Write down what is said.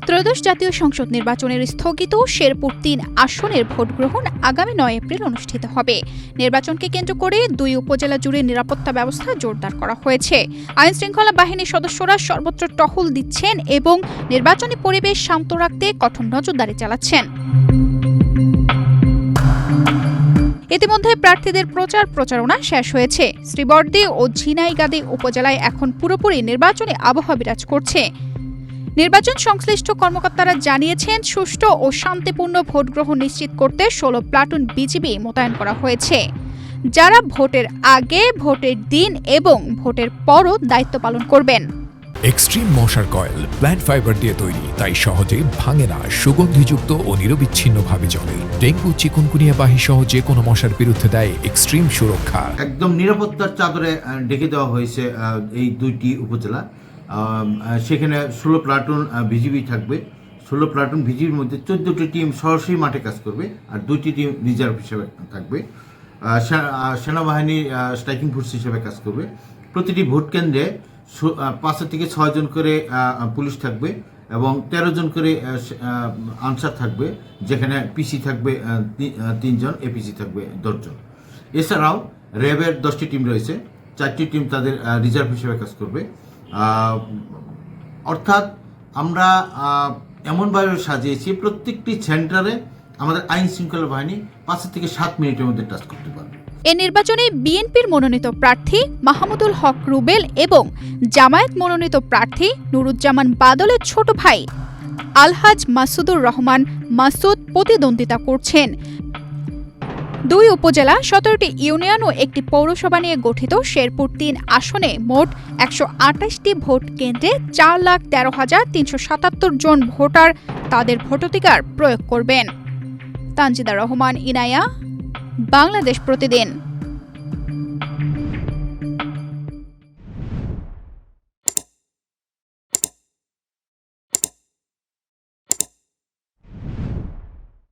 ত্রয়োদশ জাতীয় সংসদ নির্বাচনের স্থগিত শেরপুর ৩ আসনের ভোট গ্রহণ আগামী ৯ এপ্রিল অনুষ্ঠিত হবে। নির্বাচনকে কেন্দ্র করে ২ উপজেলা জুড়ে নিরাপত্তা ব্যবস্থা জোরদার করা হয়েছে। আইনশৃঙ্খলা বাহিনীর সদস্যরা সর্বত্র টহল দিচ্ছেন এবং নির্বাচনী পরিবেশ শান্ত রাখতে কঠোর নজরদারি চালাচ্ছেন। ইতিমধ্যে প্রার্থীদের প্রচারণা শেষ হয়েছে। শ্রীবরদী ও ঝিনাইগাদী উপজেলায় এখন পুরোপুরি নির্বাচনী আবহাওয়া বিরাজ করছে। নির্বাচন সংশ্লিষ্ট কর্মকর্তারা জানিয়েছেন, সুষ্ঠু ও শান্তিপূর্ণ ভোট গ্রহণ নিশ্চিত করতে ১৬ প্লাটুন বিজিবি মোতায়েন করা হয়েছে, যারা ভোটের আগে, ভোটের দিন এবং ভোটের পরও দায়িত্ব পালন করবেন। এক্সট্রিম মশার কয়েল প্ল্যান্ট ফাইবার দিয়ে তৈরি, তাই সহজে ভাঙে না, সুগন্ধিযুক্ত ও নিরবিচ্ছিন্নভাবে জ্বলে। ডেঙ্গু, চিকুনগুনিয়া বাহি সহ যে কোনো মশার বিরুদ্ধে দেয় এক্সট্রিম সুরক্ষা। একদম নিরাপত্তার চাদরে ঢেকে দেওয়া হয়েছে এই ২টি উপজেলা। সেখানে ১৬ প্লাটুন বিজিবি থাকবে। ১৬ প্লাটুন বিজিবির মধ্যে ১৪টি টিম সরাসরি মাঠে কাজ করবে আর ২টি টিম রিজার্ভ হিসেবে থাকবে। সেনাবাহিনীর স্ট্রাইকিং ফোর্স হিসেবে কাজ করবে। প্রতিটি ভোট কেন্দ্রে ৫ থেকে ৬ জন করে পুলিশ থাকবে এবং ১৩ জন করে আনসার থাকবে, যেখানে পিসি থাকবে ৩ জন, এপিসি থাকবে ১০ জন। এছাড়াও র্যাবের ১০টি টিম রয়েছে, 4টি টিম তাদের রিজার্ভ হিসেবে কাজ করবে। অর্থাৎ আমরা এমনভাবে সাজিয়েছি প্রত্যেকটি সেন্টারে আমাদের আইন শৃঙ্খলা বাহিনী ৫ থেকে ৭ মিনিটের মধ্যে টাচ করতে পারবে। এ নির্বাচনে বিএনপির মনোনীত প্রার্থী মাহমুদুল হক রুবেল এবং জামায়াত মনোনীত প্রার্থী নুরুজ্জামান বাদলের ছোট ভাই আলহাজ মাসুদুর রহমান মাসুদ প্রতিদ্বন্দ্বিতা করছেন। ২ উপজেলা, ১৭টি ইউনিয়ন ও একটি পৌরসভা নিয়ে গঠিত শেরপুর ৩ আসনে মোট ১২৮টি ভোট কেন্দ্রে ৪,১৩,৩৭৭ জন ভোটার তাদের ভোটাধিকার প্রয়োগ করবেন। তানজিদা রহমান, ইনায়া, বাংলাদেশ প্রতিদিন।